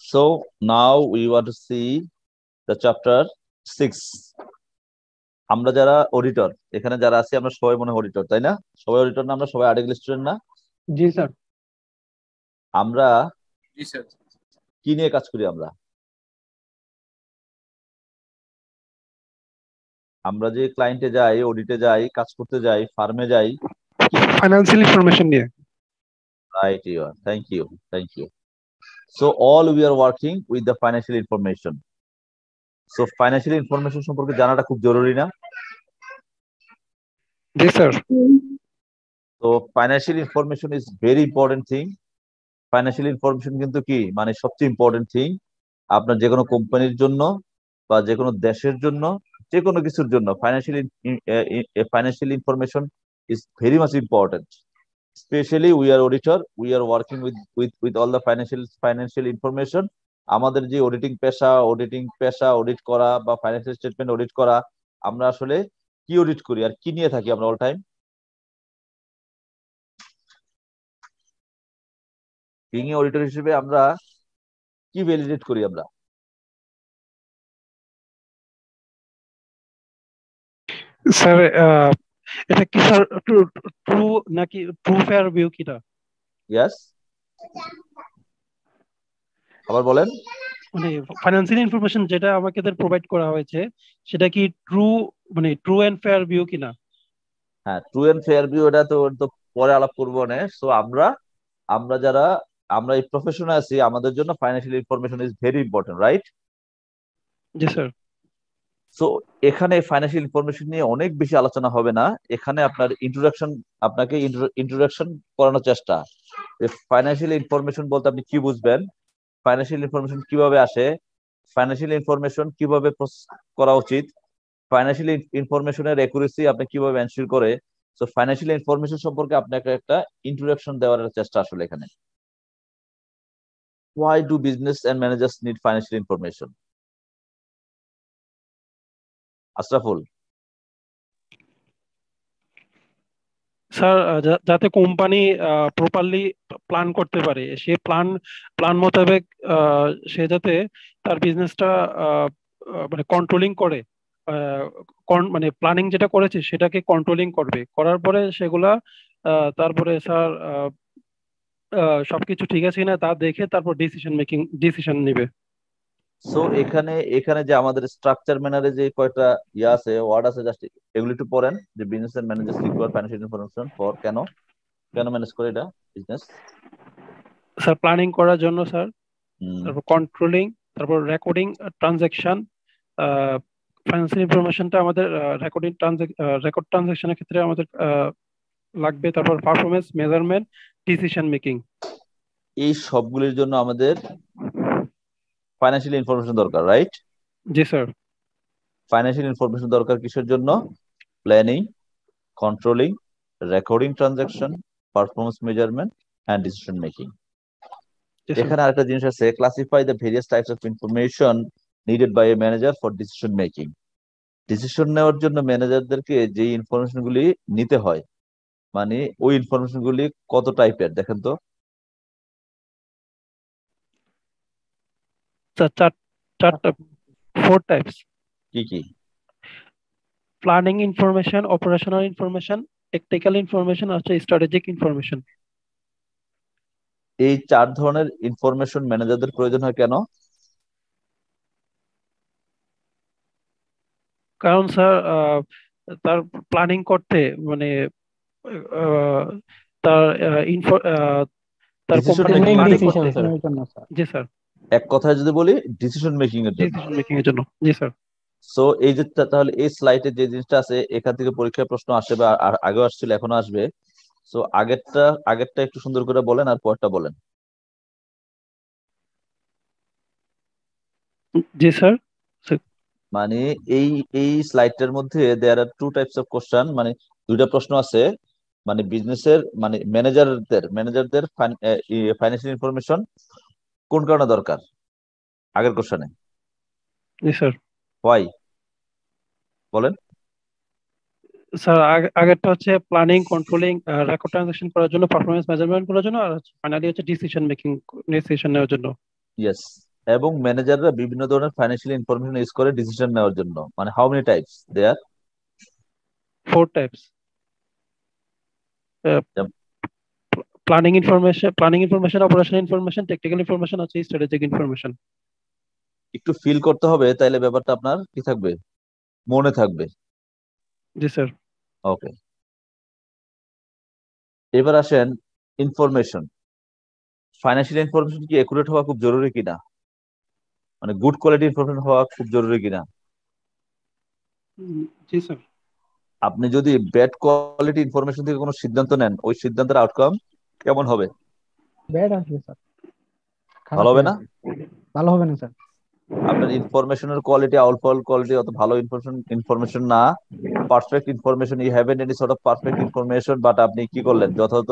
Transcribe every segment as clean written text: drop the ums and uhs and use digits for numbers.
So now we want to see the chapter 6. আমরা যারা auditor, এখানে যারা আছি আমরা সবাই মনে অডিটর, তাই না? সবাই অডিটর না? আমরা সবাই আর্টিকেল স্টুডেন্ট না? জি স্যার। আমরা জি স্যার। কি নিয়ে কাজ করি? আমরা যে ক্লায়েন্টে যাই, অডিটে যাই, কাজ করতে যাই, ফার্মে যাই, ফাইন্যান্সিয়াল ইনফরমেশন নিয়ে। Right, you are, thank you. So all we are working with the financial information. So financial information সম্পর্কে জানাটা খুব জরুরি না? জি sir. So financial information is very important thing. Financial information কিন্তু কি মানে সবচেয়ে ইম্পর্টেন্ট থিং আপনার যে কোনো কোম্পানির জন্য বা যে কোনো দেশের জন্য, যে কোনো কিছুর জন্য financial information is very much important. Especially we are auditor, we are working with all the financial information. আমাদের যে অডিটিং পেশা অডিট করা বা ফাইন্যান্সিয়াল স্টেটমেন্ট অডিট করা, আমরা আসলে কি অডিট করি আর কি নিয়ে থাকি আমরা অল টাইম? বিং অডিটর হিসেবে আমরা কি ভ্যালিডেট করি? আমরা স্যার এটা কি স্যার ট্রু নাকি ট্রু ফেয়ার ভিউ কিটা? ইয়েস, আবার বলেন। মানে ফাইন্যান্সিয়াল ইনফরমেশন যেটা আমাকে প্রোভাইড করা হয়েছে সেটা কি ট্রু, মানে ট্রু এন্ড ফেয়ার ভিউ কিনা? হ্যাঁ, ট্রু এন্ড ফেয়ার ভিউ, এটা তো পরে আলাপ করবো না। সো আমরা যারা আমরা এই প্রফেশনে আছি, আমাদের জন্য financial information is very important, right? জি স্যার। সো এখানে ফাইন্যান্সিয়াল ইনফরমেশন নিয়ে অনেক বেশি আলোচনা হবে না। এখানে আপনাকে ইন্ট্রোডাকশন করানোর চেষ্টা যে ফাইন্যান্সিয়াল ইনফরমেশন বলতে আপনি কি বুঝবেন, ফাইন্যান্সিয়াল ইনফরমেশন কিভাবে আসে, ফাইন্যান্সিয়াল ইনফরমেশন কিভাবে প্রসেস করা উচিত, ফাইন্যান্সিয়াল ইনফরমেশনের অ্যাকুরেসি আপনি কিভাবে এনশিওর করে। সো ফাইন্যান্সিয়াল ইনফরমেশন সম্পর্কে আপনাকে একটা ইন্ট্রোডাকশন দেওয়ার চেষ্টা আসলে এখানে। Why do business and managers need financial information? Ashraful. Sir যাতে কোম্পানি প্রপারলি প্ল্যান করতে পারে, সে প্ল্যান মোতাবেক সে যাতে তার বিজনেসটা মানে কন্ট্রোলিং করে, মানে প্ল্যানিং যেটা করেছে সেটাকে কন্ট্রোলিং করবে, করার পরে সেগুলা তারপরে স্যার সবকিছু ঠিক আছে কিনা তা দেখে তারপর ডিসিশন নেবে। সো এখানে যে আমাদের স্ট্রাকচার ম্যানারে যে কয়টা আছে, ওয়ার্ড আছে, জাস্ট এগুলো একটু পড়েন। যে business and managers require financial information for, কেন ম্যানেজ করে এটা বিজনেস? স্যার প্ল্যানিং করার জন্য স্যার, তারপর কন্ট্রোলিং, তারপর রেকর্ডিং ট্রানজাকশন। ফাইন্যান্সিয়াল ইনফরমেশনটা আমাদের রেকর্ড ট্রানজাকশনের ক্ষেত্রে আমাদের লাগবে। তারপর পারফরমেন্স মেজারমেন্ট, ডিসিশন মেকিং, এই সবগুলির জন্য আমাদের ফাইন্যান্সিয়াল ইনফরমেশন দরকার, রাইট? জি স্যার। ফাইন্যান্সিয়াল ইনফরমেশন দরকার কিসের জন্য? Planning, controlling, recording transaction, performance measurement and decision making. এখানে আরেকটা জিনিস আছে, classify the various types of information needed by a manager for decision making. Decision নেওয়ার জন্য ম্যানেজারদেরকে যে ইনফরমেশন গুলি নিতে হয়, মানে ওই ইনফরমেশন গুলি কত টাইপের দেখেন তো? চারটা, 4 টাইপস। কি কি? Planning information, operational information, technical information আর স্ট্র্যাটেজিক ইনফরমেশন। এই 4 ধরনের ইনফরমেশন ম্যানেজারদের প্রয়োজন হয় কেন? কারণ স্যার তার প্ল্যানিং করতে, মানে তার তার কোম্পানির প্ল্যানিং করতে। জি স্যার। এক কথায় যদি বলি, ডিসিশন মেকিং এর জন্য। ডিসিশন মেকিং এর জন্য, জি স্যার। সো এই যে তাহলে এই স্লাইডে যে জিনিসটা আছে, এখান থেকে পরীক্ষায় প্রশ্ন আসবে বা আগেও আসছিল, এখনো আসবে। সো আগেরটা একটু সুন্দর করে বলেন আর পরেরটা বলেন। জি স্যার। মানে এই স্লাইডটার মধ্যে দেয়ার আর 2 টাইপস অফ কোশ্চেন, মানে 2টা প্রশ্ন আছে। মানে বিজনেসের মানে ম্যানেজারদের ফাইন্যান্সিয়াল ইনফরমেশন কোন কারণে দরকার? আগের কোশ্চেনে। জি স্যার। হোয়াই বলেন। স্যার আগেরটা হচ্ছে প্ল্যানিং, কন্ট্রোলিং, রেকর্ড ট্রানজাকশন করার জন্য, পারফরম্যান্স মেজারমেন্ট করার জন্য, আর ফাইনালি হচ্ছে ডিসিশন মেকিং, ডিসিশন নেওয়ার জন্য। ইয়েস, এবং ম্যানেজাররা বিভিন্ন ধরনের ফাইন্যান্সিয়াল ইনফরমেশন ইউজ করে ডিসিশন নেওয়ার জন্য। মানে how many types there? 4 types. Planning information, operational information, technical information আছে, স্ট্র্যাটেজিক ইনফরমেশন। একটু ফিল করতে হবে, তাইলে ব্যাপারটা আপনার কি থাকবে, মনে থাকবে। জি স্যার। ওকে, এবার আসেন ইনফরমেশন। ফাইন্যান্সিয়াল ইনফরমেশন কি একুরেট হওয়া খুব জরুরি কিনা, মানে গুড কোয়ালিটি ইনফরমেশন হওয়া খুব জরুরি কিনা? জি স্যার। আপনি যদি ব্যাড কোয়ালিটি ইনফরমেশন থেকে কোনো সিদ্ধান্ত নেন, ওই সিদ্ধান্তের আউটকাম কেমন হবে? ব্যাড আসবে স্যার, ভালো খারাপ হবে হয়ে না? আসবে, ভালো হবে না স্যার। আপনার ইনফরমেশনের কোয়ালিটি, আউটফল কোয়ালিটি অত ভালো ইনফরমেশন না, perfect information, you haven't any sort of perfect information, but আপনি কি করলেন, যথাযথ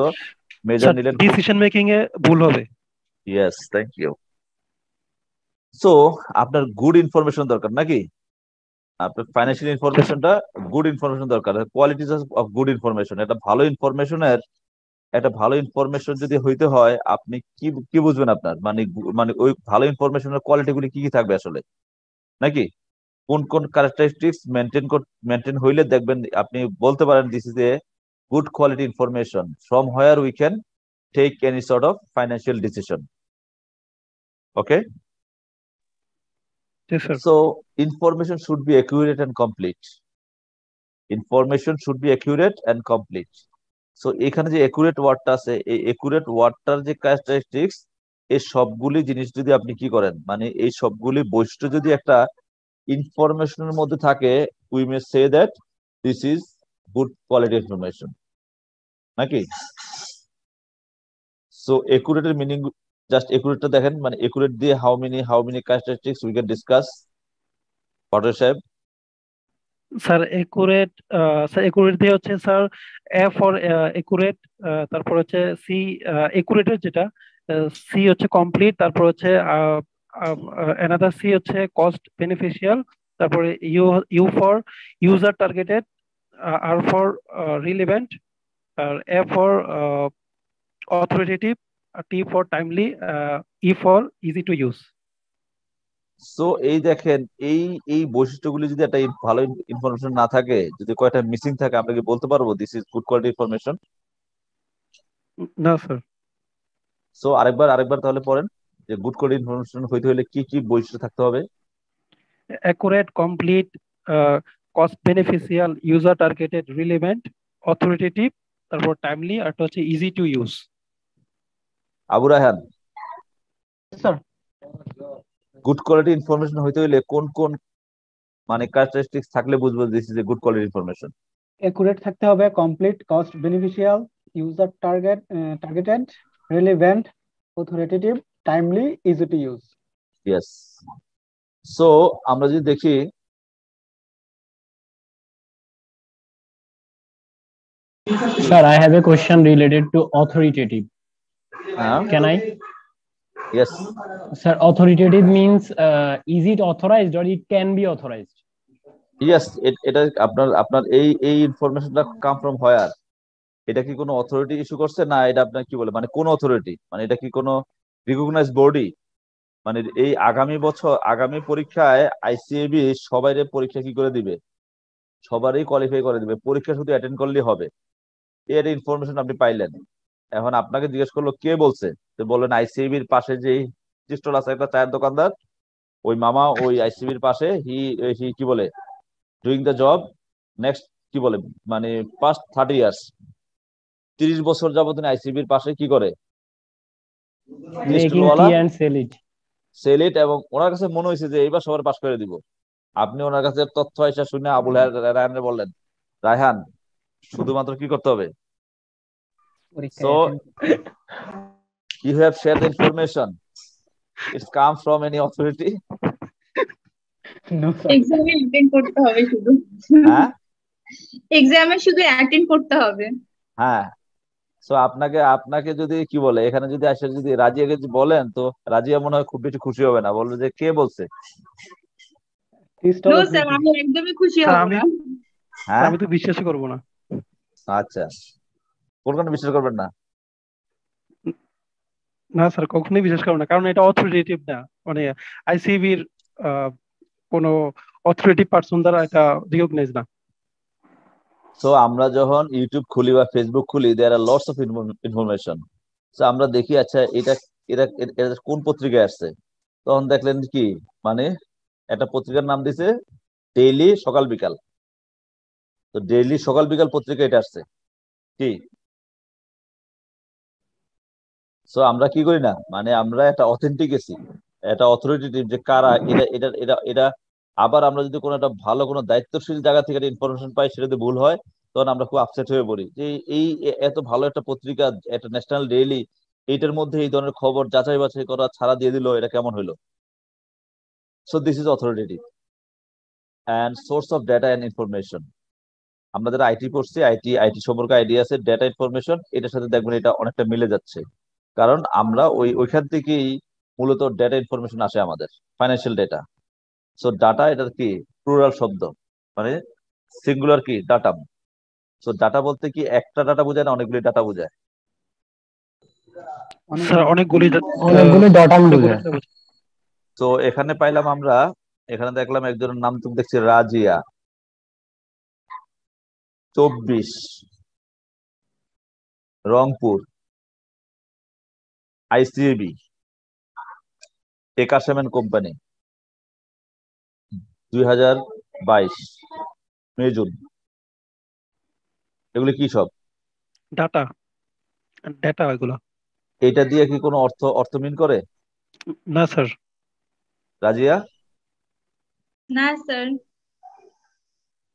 মেজার স্যার নিলেন। ডিসিশন মেকিং এ ভুল হবে। Yes, thank you. সো আপনার গুড ইনফরমেশন দরকার নাকি? আপনার ফাইন্যান্সিয়াল ইনফরমেশনটা গুড ইনফরমেশন দরকার, কোয়ালিটি অফ গুড ইনফরমেশন। একটা ভালো ইনফরমেশন যদি হইতে হয়, আপনি কি কি বুঝবেন আপনার, মানে মানে ওই ভালো ইনফরমেশনের কোয়ালিটি গুলি কি কি থাকবে আসলে, নাকি কোন কোন ক্যারেক্টারিস্টিক্স মেনটেন হইলে দেখবেন আপনি বলতে পারেন this is a good quality information from where we can take any sort of financial decision. Okay, জি sir. So information should be accurate and complete. Information should be accurate and complete. So এখানে যে accurate ওয়ার্ডটা আছে, এই accurate ওয়ার্ডটার যে characteristics, এই সবগুলি জিনিস যদি আপনি কি করেন, মানে এই সবগুলি বৈশিষ্ট্য যদি একটা ইনফরমেশনের মধ্যে থাকে, we may say that this is good quality information, নাকি? সো একুরেটের মিনিং, জাস্ট একুরেটটা দেখেন, মানে একুরেট দিয়ে how many characteristics we can discuss, Patwari সাহেব। স্যার একুরেট দিয়ে হচ্ছে স্যার এ ফর একুরেট, তারপর হচ্ছে সি একুরেটের যেটা, সি হচ্ছে কমপ্লিট, তারপর হচ্ছে অ্যানাদার সি হচ্ছে কস্ট বেনিফিশিয়াল, তারপরে U U for user targeted, R for relevant, আর A for authoritative, T for timely, E for easy to use. So এই দেখেন, এই এই বৈশিষ্ট্যগুলি যদি একটা ভালো ইনফরমেশন না থাকে, যদি কয়টা মিসিং থাকে, আমরা কি বলতে পারবো this is good quality information? না স্যার। সো আরেকবার তাহলে পড়েন, যে গুড কোয়ালিটি ইনফরমেশন হইতে হলে কি কি বৈশিষ্ট্য থাকতে হবে? Accurate, complete, cost beneficial, user targeted, relevant, authoritative, তারপর টাইমলি, আর হচ্ছে easy to use. Abu Raihan, sir, good quality information হইতে হইলে কোন কোন মানে ক্যারেক্টারিস্টিক্স থাকলে বুঝবো this is a good quality information? Accurate থাকতে হবে, complete, cost beneficial, user targeted, relevant, authoritative, timely, easy to use. Yes. So আমরা যদি দেখি, Sir, I have a question related to authoritative. হ্যাঁ, Can I? Yes, Sir, authoritative means is it authorized or it can be authorized? Yes, এটা আপনার আপনার এই এই ইনফরমেশনটা কাম ফ্রম হোয়ার? এটা কি কোনো অথরিটি ইস্যু করছে, না এটা আপনার কি বলে, মানে কোন অথরিটি, মানে এটা কি কোনো রিকগনাইজ বডি? মানে এই আগামী বছর আগামী পরীক্ষায় আইসিএবি সবাই পরীক্ষা কি করে দিবে, সবারই কোয়ালিফাই করে দিবে, পরীক্ষা শুধু অ্যাটেন্ড করলেই হবে। এর ইনফরমেশন আপনি পাইলেন, এখন আপনাকে জিজ্ঞেস করলো কে বলছে, তো বললেন আইসিএবির পাশে যে স্টল আছে একটা চায়ের দোকানদার, ওই মামা ওই আইসিবির পাশে হি হি কি বলে ডুইং দ্য জব নেক্সট কি বলে মানে পাস্ট 30 ইয়ার্স, 30 বছর যাবত আইসিবির পাশে কি করে, Making স্টলওয়ালা, tea and sell it. Sell it. এবং ওনার কাছে মনে হয়েছে যে এইবার সবার পাস করে দিব। আপনি ওনার কাছে তথ্য এসে শুনে আবুল রায়হান বললেন, রায়হান শুধুমাত্র কি করতে হবে, পরীক্ষায় so attend you have share the information, it's come from any authority? No sir. এক্সামে অ্যাটেন্ড করতে হবে শুধু, হ্যাঁ এক্সামে শুধু অ্যাটেন্ড করতে হবে। হ্যাঁ। সো আপনাকে আপনাকে যদি কি বলে, এখানে যদি আসে যদি রাজিয়াকে যদি বলেন, তো রাজিয়া মনে হয় খুব বেশি খুশি হবে না, বলবে যে কে বলছে। নো স্যার, আমি একদমই খুশি স্যার হব আমি না। হ্যাঁ, আমি তো বিশ্বাসই করবো না। আচ্ছা, কোন কোন বিশ্বাস করবেন না? না স্যার, কখনোই বিশ্বাস করবো না, কারণ এটা অথরিটেটিভ না। মানে আইসিবির কোনো অথরিটেটিভ পার্সন দ্বারা এটা রিকগনাইজ না। সো আমরা যখন ইউটিউব খুলি বা ফেসবুক খুলি, দেয়ার আর লটস অফ ইনফরমেশন। তো আমরা দেখি আচ্ছা এটা এটা এটা কোন পত্রিকায় আসছে, তখন দেখলেন কি মানে একটা পত্রিকার নাম দিছে ডেইলি সকাল বিকাল। তো ডেইলি সকাল বিকাল পত্রিকা এটা আসছে কি। সো আমরা কি করি না, মানে আমরা একটা অথেন্টিকেসি, একটা অথরিটেটিভ যে কারা এটা এটা এটা এটা আবার আমরা যদি কোনো একটা ভালো কোনো দায়িত্বশীল জায়গা থেকে একটা ইনফরমেশন পাই, সেটা যদি ভুল হয় তখন আমরা খুব আপসেট হয়ে পড়ি যে এই এত ভালো একটা পত্রিকা, একটা ন্যাশনাল ডেইলি, এইটার মধ্যে এই ধরনের খবর যাচাই বাছাই করা ছাড়া দিয়ে দিল, এটা কেমন হলো। So this is authoritative and source of data and information. আমরা যারা আইটি পড়ছি, আইটি আইটি সম্পর্কে আইডিয়া আছে, ডেটা ইনফরমেশন এটার সাথে দেখবেন এটা অনেকটা মিলে যাচ্ছে, কারণ আমরা ওইখান থেকেই মূলত ডেটা ইনফরমেশন আসে আমাদের, ফাইন্যান্সিয়াল ডেটা। সো ডাটা এটার কি প্লুরাল শব্দ, মানে সিঙ্গুলার কি ডাটাম। সো ডাটা বলতে কি একটা ডাটা বোঝায় না, অনেকগুলি ডাটা বোঝায়। স্যার অনেকগুলি অনেকগুলো ডটাম অনেকগুলি বোঝায়। data বোঝায়। তো এখানে পাইলাম আমরা, এখানে দেখলাম একজনের নাম তুমি দেখছি রাজিয়া, 24, রংপুর, আইসিএবি, একাশেমেন কোম্পানি, 2022 মে জুন। এগুলি কি সব? ডাটা ডেটা এগুলো। এটা দিয়ে কি কোনো অর্থ অর্থ মিন করে না স্যার। রাজিয়া? না স্যার।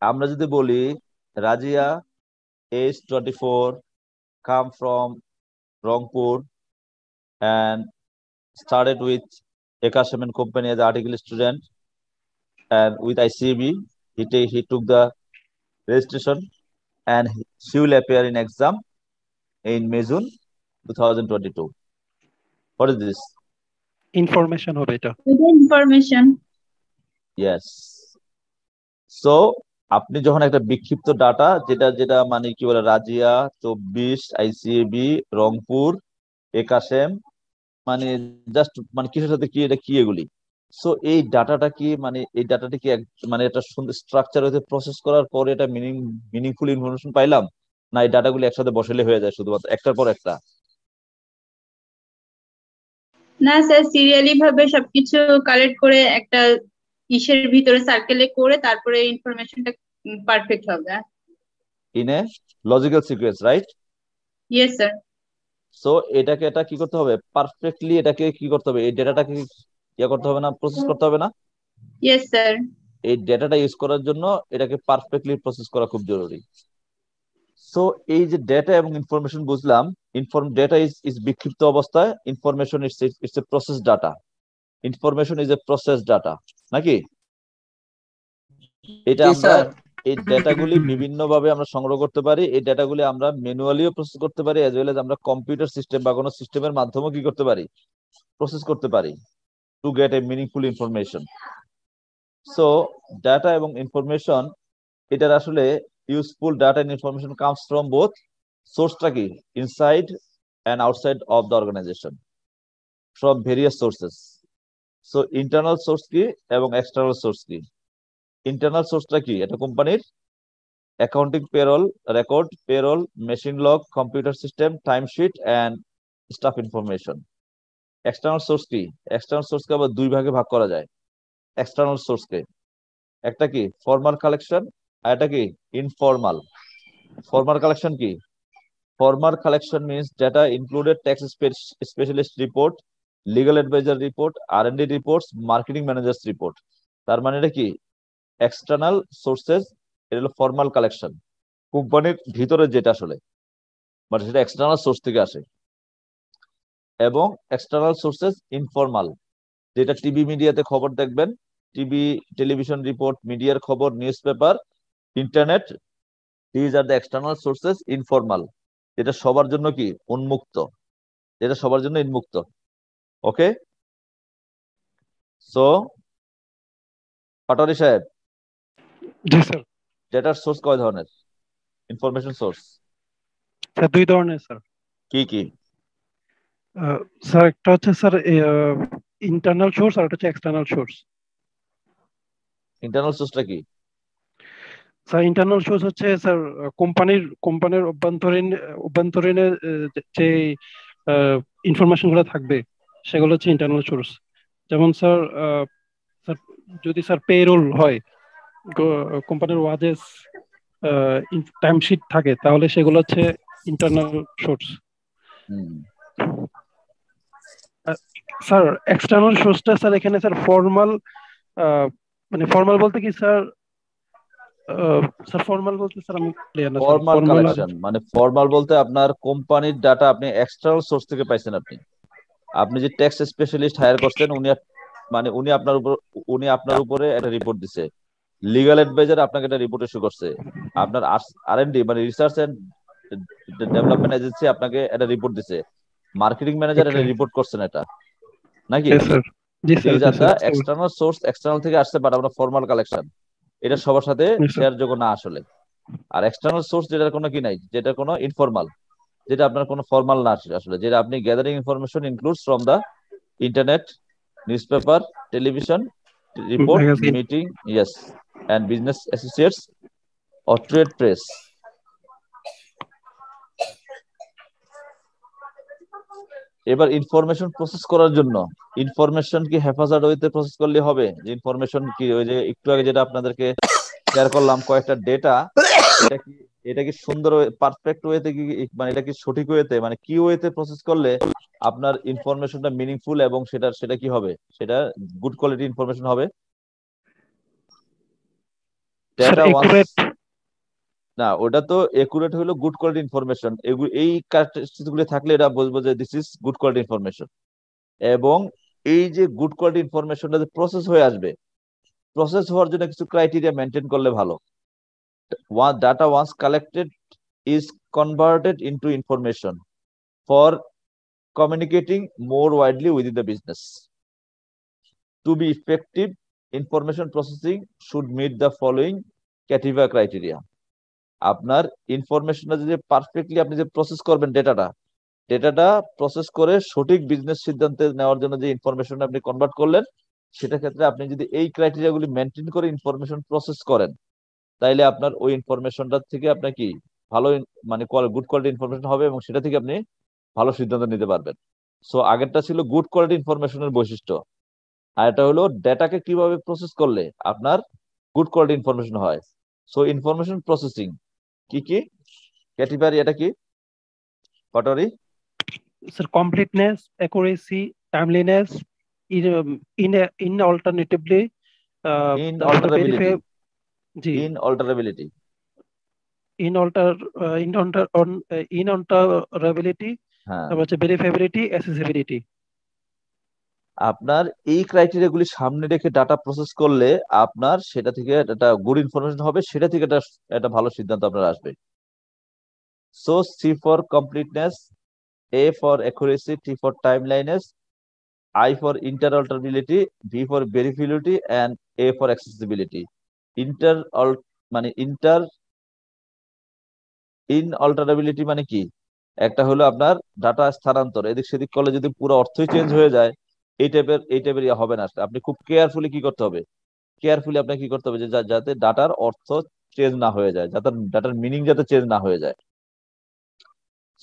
আমরা যদি বলি Razia age 24, come from Rangpur and started with Eka Cement Company as an article student, and with ICB he took the registration, and she will appear in exam in May June 2022. What is this? Information হবে এটা। এটা information. Yes. So আপনি যখন একটা বিক্ষিপ্ত data, যেটা যেটা মানে কি বলে রাজিয়া, 24, আইসিএবি, রংপুর, একাশেম, মানে জাস্ট মানে কিসের সাথে কি, এটা কি এগুলি। সো এই ডাটাটা কি মানে এই ডাটাটা কি মানে একটা সুন্দর স্ট্রাকচার হতে প্রসেস করার পরে এটা মিনিংফুল ইনফরমেশন পাইলাম, না এই ডাটাগুলি একসাথে বসালে হয়ে যায় শুধুমাত্র একটার পর একটা? না স্যার, সিরিয়ালি ভাবে সবকিছু কালেক্ট করে একটা ইসের ভিতরে সার্কেলে করে তারপরে ইনফরমেশনটা পারফেক্ট হবে। In a logical sequence, right? Yes sir. So এটা কি করতে হবে, পারফেক্টলি এটাকে কি করতে হবে, এই ডেটাটাকে ইয়ে করতে হবে না, প্রসেস করতে হবে না? Yes sir. এই ডেটাটা ইউজ করার জন্য এটাকে পারফেক্টলি প্রসেস করা খুব জরুরি। সো এই যে ডেটা এবং ইনফরমেশন বুঝলাম, ডেটা ইজ বিক্ষিপ্ত অবস্থায়, information it's a process data, information is a process data, নাকি? এটা জি আমরা স্যার। এই ডেটাগুলি বিভিন্ন ভাবে আমরা সংগ্রহ করতে পারি, এই ডেটাগুলি আমরা ম্যানুয়ালিও প্রসেস করতে পারি, এজ ওয়েল এজ আমরা কম্পিউটার সিস্টেম বা কোনো সিস্টেমের মাধ্যমেও কি করতে পারি, প্রসেস করতে পারি, to get a meaningful information. So data এবং ইনফরমেশন এটার আসলে useful data and information comes from both, সোর্সটা কি inside and outside of the organization, from various sources. So internal source কি এবং এক্সটার্নাল সোর্স কি? ইন্টারনাল সোর্সটা কি, এটা কোম্পানির accounting, payroll record, payroll, machine log, computer system, timesheet and staff information. External source কি? এক্সটার্নাল সোর্সকে আবার দুই ভাগে ভাগ করা যায়। এক্সটার্নাল সোর্সকে একটা কি ফর্মাল কালেকশন, আর এটা কি ইনফর্মাল। ফর্মাল কালেকশন কি? Formal collection means data included tax specialist report, legal adviser report, R and D reports, marketing managers report. তার মানে এটা কি এক্সটার্নাল সোর্সেস, এটা হলো ফর্মাল কালেকশন, কোম্পানির ভিতরে যেটা আসলে, বাট সেটা এক্সটার্নাল সোর্স থেকে আসে। এবং এক্সটার্নাল সোর্সেস ইনফর্মাল, যেটা টিভি মিডিয়াতে খবর দেখবেন, টিভি টেলিভিশন রিপোর্ট, মিডিয়ার খবর, news paper, internet, these are the external sources informal, যেটা সবার জন্য কি উন্মুক্ত, যেটা সবার জন্য উন্মুক্ত। ওকে, সো পাটোয়ারি সাহেব, জি স্যার। ডেটার সোর্স কয় ধরনের, ইনফরমেশন সোর্স স্যার দুই ধরনের স্যার। কি কি? স্যার একটা হচ্ছে স্যার ইন্টারনাল সোর্স আর একটা হচ্ছে এক্সটার্নাল সোর্স। ইন্টারনাল সোর্সটা কি? স্যার ইন্টারনাল সোর্স হচ্ছে স্যার কোম্পানির অভ্যন্তরীণ যে ইনফরমেশন গুলো থাকবে সেগুলো হচ্ছে ইন্টারনাল সোর্স। যেমন স্যার স্যার যদি স্যার পেরোল হয়, কোম্পানির ওয়াজেস টাইমশিট থাকে, তাহলে সেগুলো হচ্ছে ইন্টারনাল সোর্স। হুম। স্যার এক্সটার্নাল সোর্সটা স্যার এখানে স্যার ফর্মাল, মানে ফর্মাল বলতে কি স্যার? স্যার ফর্মাল বলতে স্যার আমি ক্লিয়ার না স্যার। ফর্মাল ফর্মাল আর কালেকশন মানে ফর্মাল বলতে আপনার কোম্পানির ডাটা আপনি এক্সটার্নাল সোর্স থেকে পাইছেন। আপনি যে ট্যাক্স স্পেশালিস্ট হায়ার করছেন, মানে উনি আপনার উপরে একটা রিপোর্ট দিছে। লিগ্যাল অ্যাডভাইজার আপনাকে একটা রিপোর্ট ইস্যু করছে। আপনার R&D মানে রিসার্চ এন্ড ডেভেলপমেন্ট এজেন্সি আপনাকে একটা রিপোর্ট দিছে। Marketing manager okay. একটা রিপোর্ট করছেন এটা, নাকি? জি স্যার, জি স্যার, দিজ জি আর স্যার, দা বুঝতে পারছি। এক্সটার্নাল সোর্স, এক্সটার্নাল থেকে আসছে, বাট আমরা ফর্মাল কালেকশন এটা সবার সাথে জি স্যার। শেয়ার যোগ্য না আসলে। আর এক্সটার্নাল সোর্স যেটার কোনো কি নাই, যেটা কোনো ইনফর্মাল, যেটা আপনার কোনো ফর্মাল না আসলে, যেটা আপনি gathering information includes from the internet, newspaper, television, report, magazine. meeting, yes, and business associates or trade press. এবার ইনফরমেশন প্রসেস করার জন্য ইনফরমেশন কি হেফাজত ওয়েতে প্রসেস করলে হবে? যে ইনফরমেশন কি ওই যে একটু আগে যেটা আপনাদেরকে শেয়ার করলাম কয়েকটা ডেটা, এটা কি এটা কি সুন্দর পারফেক্ট ওয়েতে কি, মানে এটা কি সঠিক ওয়েতে, মানে কি ওয়েতে প্রসেস করলে আপনার ইনফরমেশনটা মিনিংফুল এবং সেটা কি হবে, সেটা গুড কোয়ালিটি ইনফরমেশন হবে? Sir data once, accurate. না ওটা তো একুরেট হলো গুড কোয়ালিটি ইনফরমেশন। এই ক্যারেক্টারিস্টিক্স গুলো থাকলে এটা বলবো যে this is good quality information. এবং এই যে গুড কোয়ালিটি ইনফরমেশনটা যে প্রসেস হয়ে আসবে, প্রসেস হওয়ার জন্য কিছু ক্রাইটেরিয়া মেনটেন করলে ভালো। Data once collected is converted into information for communicating more widely within the business. To be effective, information processing should meet the following category criteria. আপনার ইনফরমেশনটা যদি পারফেক্টলি আপনি যে প্রসেস করবেন, ডেটাটা প্রসেস করে সঠিক বিজনেস সিদ্ধান্ত নেওয়ার জন্য যে ইনফরমেশন আপনি কনভার্ট করলেন, সেটা ক্ষেত্রে আপনি যদি এই ক্রাইটেরিয়া গুলি মেনটেন করে ইনফরমেশন প্রসেস করেন, তাইলে আপনার ওই ইনফরমেশনটা থেকে আপনার কি ভালো মানে গুড কোয়ালিটি ইনফরমেশন হবে এবং সেটা থেকে আপনি ভালো সিদ্ধান্ত নিতে পারবেন। সো আগেরটা ছিল গুড কোয়ালিটি ইনফরমেশনের বৈশিষ্ট্য, আর এটা হলো ডেটাকে কিভাবে প্রসেস করলে আপনার গুড কোয়ালিটি ইনফরমেশন হয়। সো ইনফরমেশন প্রসেসিং কি কি ক্যাটেগরি, এটা কি Patwari? Sir completeness, accuracy, timeliness, in alternatively, in তারপরে অল্টারেবিলিটি, ভেরিফাই। জি। ইন অল্টারেবিলিটি ইনঅল্টারেবিলিটি, হ্যাঁ, তারপর হচ্ছে ভেরিফাইবিলিটি, অ্যাক্সেসিবিলিটি। আপনার এই ক্রাইটেরিয়া গুলি সামনে রেখে ডাটা প্রসেস করলে আপনার সেটা থেকে একটা গুড ইনফরমেশন হবে, সেটা থেকে একটা ভালো সিদ্ধান্ত আপনার আসবে। So C for completeness, A for accuracy, T for timeliness, I for interoperability, V for verifiability, and A for accessibility. Inter মানে inalterability মানে কি? একটা হলো আপনার ডাটা স্থানান্তর, এদিক সেদিক করলে যদি পুরো অর্থই চেঞ্জ হয়ে যায়, এই টাইপের ইয়া হবে না। আপনি খুব কেয়ারফুলি কি করতে হবে, আপনাকে কি করতে হবে যে যাতে ডাটার অর্থ চেঞ্জ না হয়ে যায়, যাতে ডাটার মিনিং যাতে চেঞ্জ না হয়ে যায়।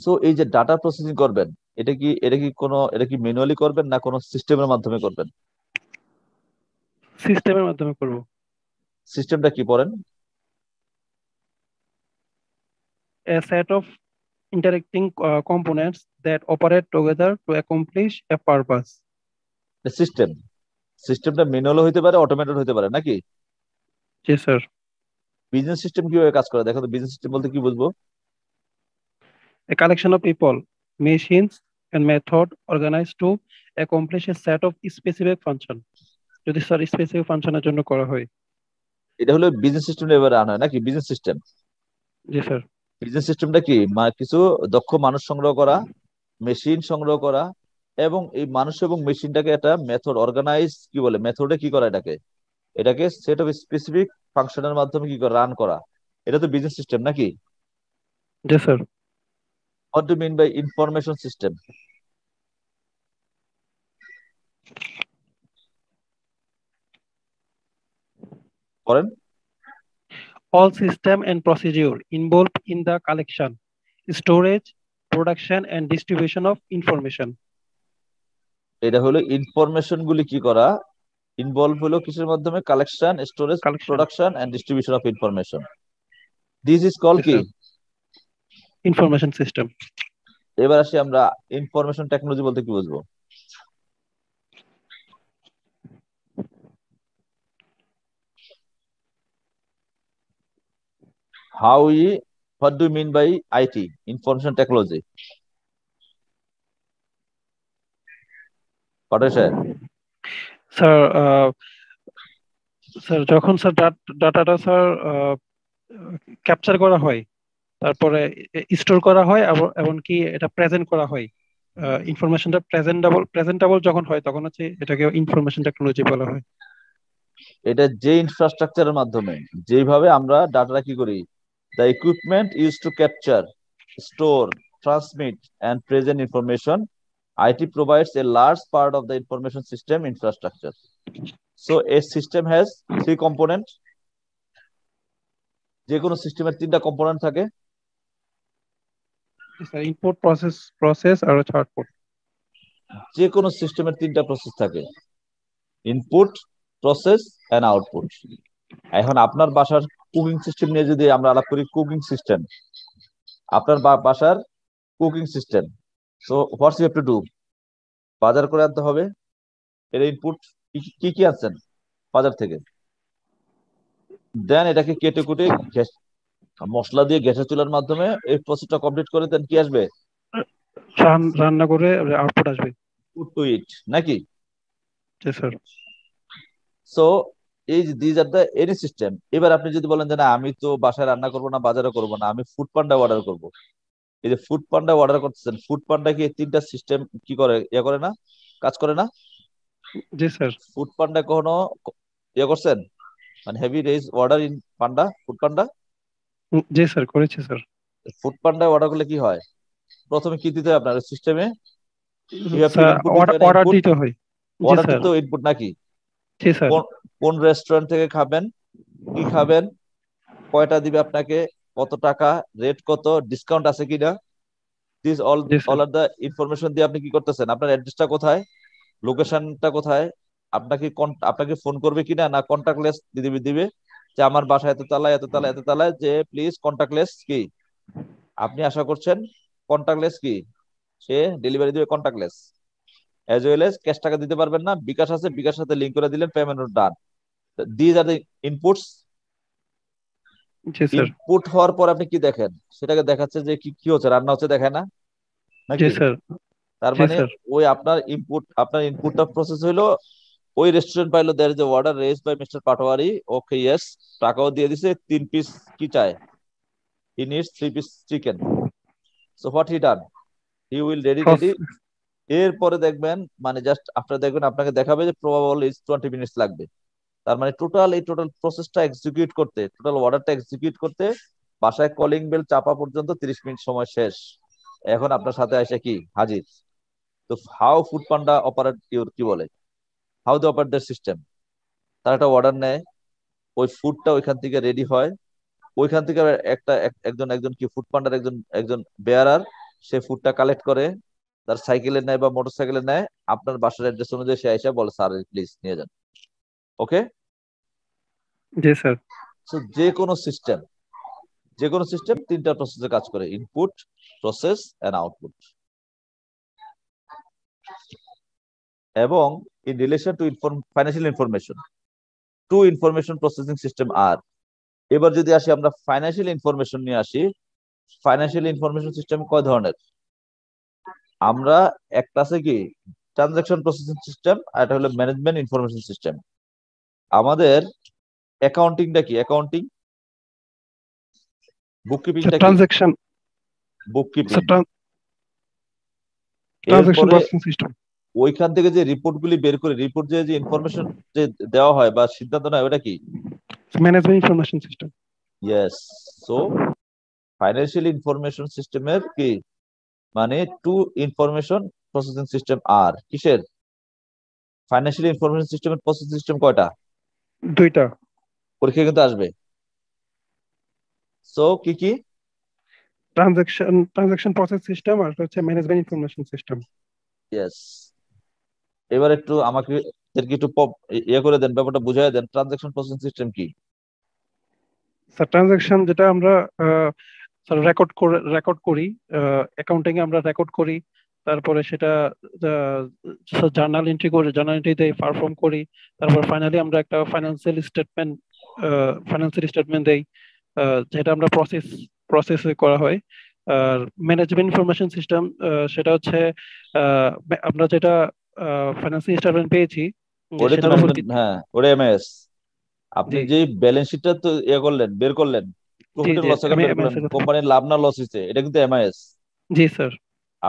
সো এই যে ডাটা প্রসেসিং করবেন, এটা কি ম্যানুয়ালি করবেন না কোনো সিস্টেমের মাধ্যমে করবেন? সিস্টেমের মাধ্যমে করব। সিস্টেমটা কি পড়েন? A set of interacting components that operate together to accomplish a purpose. সিস্টেমটা ম্যানুয়াল হইতে পারে, অটোমেটেড হইতে পারে, নাকি? জি স্যার। বিজনেস সিস্টেম কিভাবে কাজ করে দেখো তো, বিজনেস সিস্টেম বলতে কি বুঝবো? A collection of people, machines, and method organized to accomplish a set of specific function. যদি স্যার স্পেসিফিক ফাংশনের জন্য করা হয়। এটা হলো বিজনেস সিস্টেম এবারে আনা হয় নাকি? বিজনেস সিস্টেম, জি স্যার। বিজনেস সিস্টেমটা কি কিছু দক্ষ মানুষ সংগ্রহ করা, মেশিন সংগ্রহ করা, এবং এই মানুষ এবং মেশিনটাকে একটা মেথড অর্গানাইজ কি বলে, মেথডে কি করা, এটাকে সেট অফ স্পেসিফিক ফাংশনের মাধ্যমে কি করে রান করা, এটা তো বিজনেস সিস্টেম, নাকি? জি sir. What do mean by information system? করেন। All system and procedure involved in the collection, storage, production and distribution of information. এটা হলো ইনফরমেশন গুলি কি করা, ইনভলভ হলো কিসের মাধ্যমে, collection, storage, Collection. Production and distribution of information. This is call Yes, কি? sir. Information system. এবার আসি আমরা ইনফরমেশন টেকনোলজি বলতে কি বুঝবো। What do you mean by IT, information technology? Patwari sir, sir যখন স্যার ডাটাটা স্যার ক্যাপচার করা হয়, তারপরে স্টোর করা হয়, এমনকি এটা প্রেজেন্ট করা হয়, ইনফরমেশনটা প্রেজেন্টেবল যখন হয় তখন হচ্ছে এটাকে ইনফরমেশন টেকনোলজি বলা হয়। এটা যে ইনফ্রাস্ট্রাকচারের মাধ্যমে যেভাবে আমরা ডাটাটা কি করি, the equipment used to capture, store, transmit and present information, IT provides a large part of the information system infrastructure. So a system has three components. যে কোনো সিস্টেমের তিনটা কম্পোনেন্ট থাকে, ইনপুট, প্রসেস আর আউটপুট। যে কোনো সিস্টেমের তিনটা প্রসেস থাকে, ইনপুট, প্রসেস এন্ড আউটপুট। এখন আপনার বাসার কুকিং সিস্টেম নিয়ে যদি আমরা আলাপ করি, কুকিং সিস্টেম, আপনার বাসার cooking system, so what's you have to do, বাজার করে আনতে হবে, এর ইনপুট কি কি আনছেন বাজার থেকে, দেন এটাকে কেটে কুটে মশলা দিয়ে গ্যাসের চুলার মাধ্যমে এই প্রসেসটা কমপ্লিট করে দেন কি আসবে, রান্না করে আউটপুট আসবে, ফুড টু ইট, নাকি? জি স্যার। সো এই these are the any system. এবার আপনি যদি বলেন যে না আমি তো বাসায় রান্না করবো না, বাজারে করবো না, আমি ফুড পান্ডা অর্ডার করবো, এই যে ফুড পান্ডা অর্ডার করতেছেন, ফুড পান্ডা কি তিনটা সিস্টেম কি করে, করে না, কাজ করে না? জি স্যার। ফুড পান্ডা কখনো করছেন, মানে heavy raise order in Panda, Foodpanda? জি স্যার, করেছি স্যার। ফুড পান্ডা অর্ডার করলে কি হয়, প্রথমে কি দিতে হয় আপনার সিস্টেমে, অর্ডার দিতে হয়, অর্ডার দিতে ইনপুট, নাকি? জি স্যার। কোন রেস্টুরেন্ট থেকে খাবেন, কি খাবেন, কয়টা দিবে আপনাকে, কত টাকা, রেট কত, ডিসকাউন্ট আছে কিনা, this all are the information দিয়ে আপনি কি করতেছেন, আপনার অ্যাড্রেসটা কোথায়, লোকেশনটা কোথায়, আপনাকে ফোন করবে কিনা, না কন্টাক্টলেস দিবে যে আমার বাসা এত তালায় এত তালায় এত তালায়, যে প্লিজ কন্টাক্টলেস কি, আপনি আশা করছেন কন্টাক্টলেস কি, সে ডেলিভারি দিবে contactless, as well as cash টাকা দিতে পারবেন না, বিকাশ আছে, বিকাশ সাথে লিংক করে দিলেন, payment done. These are the inputs. Input হওয়ার পর আপনি কি দেখেন, সেটাকে দেখাচ্ছে যে কি হচ্ছে, রান্না হচ্ছে, দেখায় না, নাকি? তার মানে ওই আপনার ইনপুটটা প্রসেস হইলো, ওই রেস্টুরেন্ট পাইলো there is a order raised by mister Patwari, okay yes, টাকাও দিয়ে দিছে, 3 পিস কি চায়, he needs 3 piece chicken, so what he done, he will ready. এরপরে দেখবেন, মানে জাস্ট আপনারা দেখবেন, আপনাকে দেখাবে যে প্রবাবল ইজ 20 মিনিটস লাগবে। তার মানে টোটাল প্রসেসটা এক্সিকিউট করতে, টোটাল অর্ডারটা এক্সিকিউট করতে বাসায় কলিং বেল চাপা পর্যন্ত 30 মিনিট সময় শেষ, এখন আপনার সাথে এসে কি হাজির। তো হাউ ফুড পান্ডা অপারেট, কি বলে, how they operate the system, তারা একটা অর্ডার নেয়, ওই ফুডটা ওইখান থেকে রেডি হয়, ওইখান থেকে একজন কি ফুড পান্ডার একজন বেয়ারার, সে ফুডটা কালেক্ট করে, তার সাইকেলে নেয় বা মোটর সাইকেলে নেয়, আপনার বাসার অ্যাড্রেস অনুযায়ী সে এসে বলে স্যার প্লিজ নিয়ে যান। ওকে, জি স্যার। সো যে কোনো সিস্টেম তিনটা প্রসেসে কাজ করে, ইনপুট, প্রসেস এন্ড আউটপুট। এবং in relation to financial information, to information processing system আর। এবার যদি আসি আমরা ফাইন্যান্সিয়াল ইনফরমেশন নিয়ে আসি, ফাইন্যান্সিয়াল ইনফরমেশন সিস্টেম কয় ধরনের, আমরা একটা আছে কি ট্রানজাকশন প্রসেসিং সিস্টেম, আর এটা হলো ম্যানেজমেন্ট ইনফরমেশন সিস্টেম। আমাদের অ্যাকাউন্টিংটা কি, অ্যাকাউন্টিং বুককিপিংটা কি, transaction bookkeeping. Transaction processing system, ওইখান থেকে যে রিপোর্ট গুলি বের করে, রিপোর্ট যে ইনফরমেশন যে দেওয়া হয় বা সিদ্ধান্ত নেয়, ওটা কি management information system. Yes, so financial information সিস্টেমের কি মানে টু ইনফরমেশন প্রসেসিং সিস্টেম আর। কিসের, ফাইন্যান্সিয়াল ইনফরমেশন সিস্টেমের প্রসেসিং সিস্টেম কয়টা, দুইটা। পরীক্ষা কিন্তু আসবে। সো কি কি? ট্রানজাকশন প্রসেস সিস্টেম আর হচ্ছে ম্যানেজমেন্ট ইনফরমেশন সিস্টেম। ইয়েস। এবার একটু আমাকে একটু ইয়ে করে দেন, ব্যাপারটা বুঝাই দেন, ট্রানজাকশন প্রসেসিং সিস্টেম কি? স্যার ট্রানজাকশন যেটা আমরা স্যার রেকর্ড করি, অ্যাকাউন্টিং এ আমরা রেকর্ড করি, তারপরে সেটা জার্নাল এন্ট্রি করে জার্নাল এন্ট্রিতে পারফর্ম করি, তারপর ফাইনালি আমরা একটা ফাইন্যান্সিয়াল স্টেটমেন্ট দেই, যেটা আমরা প্রসেস করা হয়। আর ম্যানেজমেন্ট ইনফরমেশন সিস্টেম সেটা হচ্ছে আমরা যেটা ফাইন্যান্সিয়াল স্টেটমেন্ট পেয়েছি ওটা তো সেটার উপর ম্যানেজমেন্ট, হ্যাঁ ওটা এমআইএস। আপনি জি যে ব্যালেন্স শিটটা তো ইয়ে করলেন, বের করলেন, জি প্রফিট এন্ড জি লস অ্যাকাউন্ট আমি বের করলেন, কোম্পানির লাভ না লস হয়েছে, এটা কিন্তু এমআইএস। জি স্যার।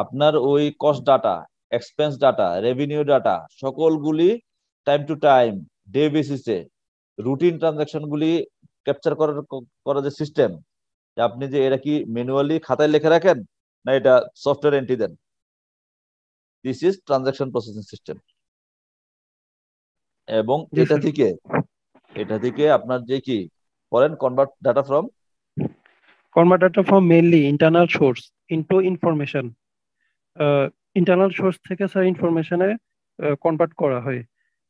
আপনার ওই cost data, expense data, revenue data সকলগুলি টাইম টু টাইম, ডে বেসিসে রুটিন ট্রানজাকশন গুলি ক্যাপচার করার যে সিস্টেম, আপনি যে এটা কি ম্যানুয়ালি খাতায় লিখে রাখেন না এটা সফটওয়্যার এন্ট্রি দেন, this is transaction processing system. এবং জি এটা স্যার। থেকে আপনার যে কি করেন, convert data from Convert data from mainly internal source into information. Internal source থেকে স্যার ইনফরমেশনে কনভার্ট করা হয়।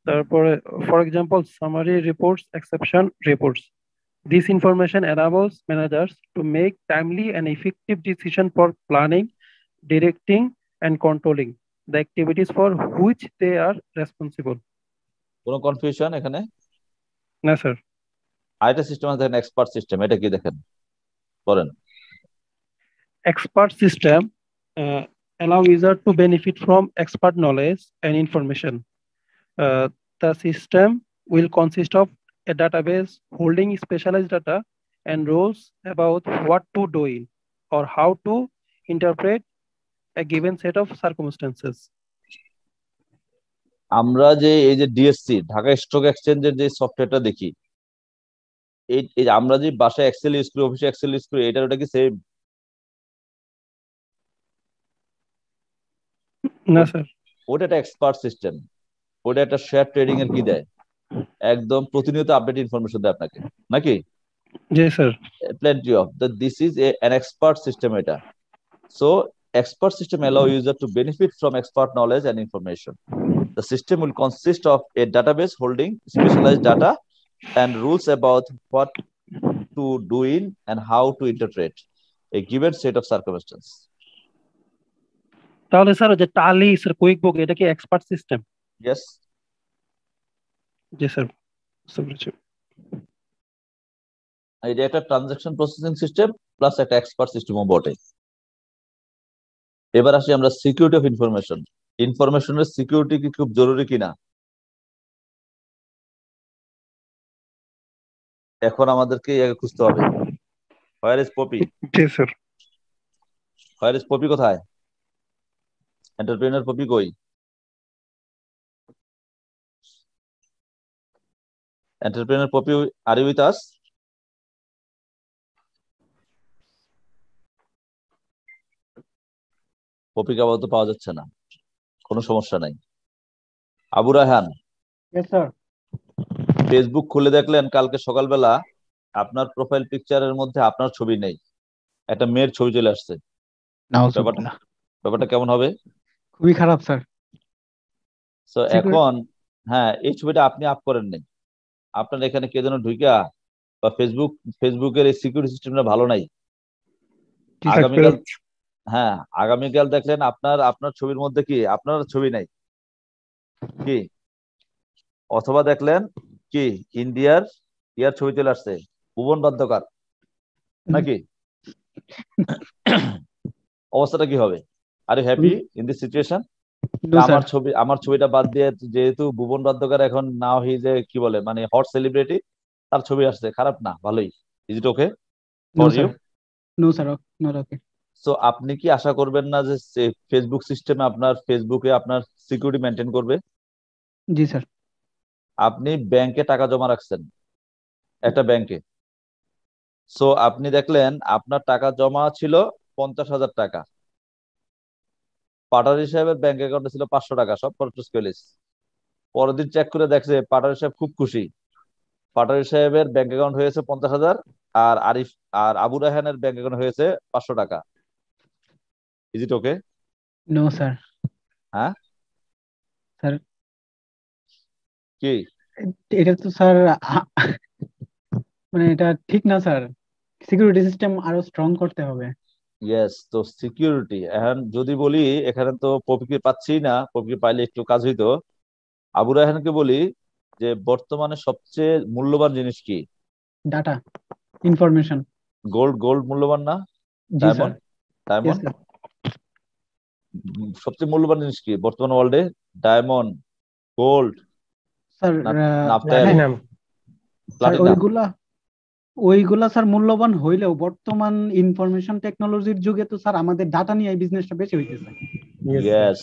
তারপরে for example summary reports, exception reports, this information enables managers to make timely and effective decision for planning, directing and controlling the activities for which they are responsible. কোনো confusion এখানে? না sir. আরেকটা system আছে দেখেন, expert system, এটা কি দেখেন করেন? Expert system allow user to benefit from expert knowledge and information. The system will consist of a database holding specialized data and rules about what to do in or how to interpret a given set of circumstances. আমরা যে এই যে DSC, Dhaka stock এক্সচেঞ্জের যে সফটওয়্যারটা দেখি, এই আমরা যে বাসায় এক্সেল ইউজ করি, অফিসে এক্সেল ইউজ করি, ওটা কি সেম? না স্যার। ওটা একটা এক্সপার্ট সিস্টেম, ওটা একটা শেয়ার ট্রেডিং এর কি দেয়, একদম প্রতিনিয়ত আপডেট ইনফরমেশন দেয় আপনাকে, নাকি? জি sir. plenty of this is an expert system এটা. So expert system allow user to benefit from expert knowledge and information. The system will consist of a database holding specialized data and rules about what to do in and how to interpret a given set of circumstances. তাহলে sir যে Tally sir Quick Book এটা কি expert system? Yes. জি sir. এটা একটা transaction processing system plus একটা expert সিস্টেমও বটে। এবার আসি আমরা সিকিউরিটি অফ ইনফরমেশন। ইনফরমেশনের সিকিউরিটি কি খুব জরুরি কিনা এখন আমাদেরকে খুঁজতে হবে। Where is Poppy? জি স্যার। Where is Poppy? কোথায়? এন্টারপ্রেনার পপি কই? Entrepreneur Poppy, are you with us? পপিকে আপাতত পাওয়া যাচ্ছে না, কোনো সমস্যা নাই। Abu Raihan, Yes, sir. Facebook খুলে দেখলেন কালকে সকালবেলা আপনার প্রোফাইল পিকচারের মধ্যে আপনার ছবি নেই, একটা মেয়ের ছবি চলে আসছে। ব্যাপারটা কেমন হবে? খুবই খারাপ স্যার। তো এখন হ্যাঁ, এই ছবিটা আপনি আপ করেন নাই, আপনার এখানে কে যেন ঢুইকা, বা ফেসবুকের এই সিকিউরিটি সিস্টেমটা ভালো নাই। আগামীকাল দেখলেন আপনার ছবির মধ্যে কি আপনার ছবি নাই কি, অথবা দেখলেন কি ইয়ার ছবি চলে আসছে, ভুবন বাদ্যকার, নাকি? অবস্থাটা কি হবে? Are you happy in this situation? আমার ছবিটা বাদ দিয়ে যেহেতু ভুবন বাদ্যকার এখন নাও হি যে কি বলে মানে হট সেলিব্রিটি, তার ছবি আসছে, খারাপ না, ভালোই। Is it okay for you? No sir, not okay. So আপনি কি আশা করবেন না যে ফেসবুক সিস্টেমে ফেসবুকে আপনার সিকিউরিটি মেনটেন করবে? জি স্যার। আপনি ব্যাংকে টাকা জমা রাখছেন, একটা ব্যাংকে। সো আপনি দেখলেন আপনার টাকা জমা ছিল 50,000 টাকা, পাটারি সাহেবের ব্যাংক অ্যাকাউন্টে ছিল 500 টাকা, সব খরচ করে। পরের দিন চেক করে দেখছে পাটারি সাহেব খুব খুশি, পাটারি সাহেবের ব্যাংক অ্যাকাউন্ট হয়েছে 50,000, আর আবু রায়হানের ব্যাংক অ্যাকাউন্ট হয়েছে 500 টাকা। Is it okay? No sir. হ্যাঁ স্যার কি? এটা তো স্যার মানে এটা ঠিক না স্যার, সিকিউরিটি সিস্টেম আরো স্ট্রং করতে হবে। ইয়েস, তো সিকিউরিটি এখন যদি বলি, এখানে তো পপিকে পাচ্ছি না, পপিকে পাইলে একটু কাজ হইতো। আবু রায়হানকে বলি যে বর্তমানে সবচেয়ে মূল্যবান জিনিস কি? Data, information. গোল্ড মূল্যবান না? জি sir. Diamond? Yes diamond sir. সবচেয়ে মূল্যবান জিনিস কি বর্তমান ওয়ার্ল্ডে? ডায়মন্ড, গোল্ড, স্যার নাপতেল, প্লাটিনাম। Sir platinum? ওইগুলা স্যার মূল্যবান হইলেও বর্তমান ইনফরমেশন টেকনোলজির যুগে তো স্যার আমাদের ডাটা নিয়ে এই বিজনেসটা বেশি হইতেছে। Yes, sir. ইয়েস।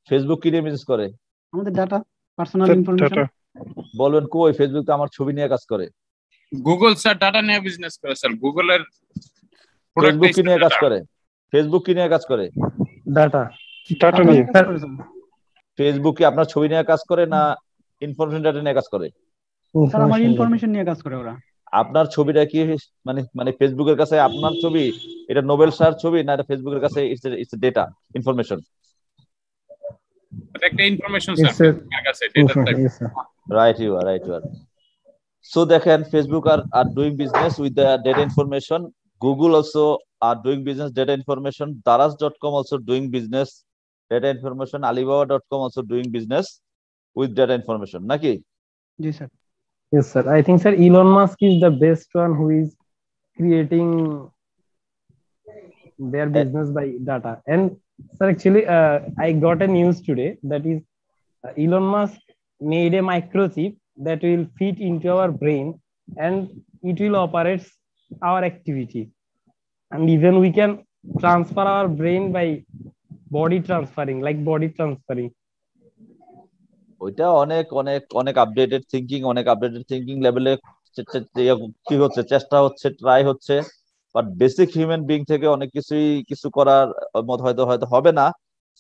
ফেসবুক কি নিয়ে বিজনেস করে? আমাদের ডাটা, পার্সোনাল ইনফরমেশন। টাটা। বলবেন কই, ফেসবুক তো আমার ছবি নিয়ে কাজ করে। গুগল স্যার ডাটা নিয়ে বিজনেস করে স্যার, গুগলের ফেসবুক কি নিয়ে কাজ করে? ফেসবুক কি নিয়ে কাজ করে? Data. টাটা নিয়ে। ফেসবুক কি আপনার ছবি নিয়ে কাজ করে না ইনফরমেশন ডাটা নিয়ে কাজ করে? স্যার আমার Information data. ইনফরমেশন নিয়ে কাজ করে ওরা। আপনার ছবিটা কি মানে ফেসবুকের কাছে আপনার ছবি এটা নোবেল স্যার ছবি, না এটা ফেসবুকের কাছে ইটস ডেটা, ইনফরমেশন? এটা একটা ইনফরমেশন It's স্যার, a ফেসবুকের কাছে data type. Yes, sir. Right you are. So দেখেন, Facebook are doing business with the data information, Google also are doing business data information, daraz.com also doing business data information, alibaba.com also doing business with data information, নাকি? জি sir. Yes, sir. I think, sir, Elon Musk is the best one who is creating their business by data. And sir, actually, I got a news today that is Elon Musk made a microchip that will fit into our brain and it will operate our activity. And even we can transfer our brain by body transferring. ওইটা অনেক অনেক অনেক updated thinking লেভেলে কি হচ্ছে, চেষ্টা হচ্ছে, try হচ্ছে, বাট বেসিক হিউম্যান বিং থেকে অনেক কিছু করার মত হয়তো হবে না।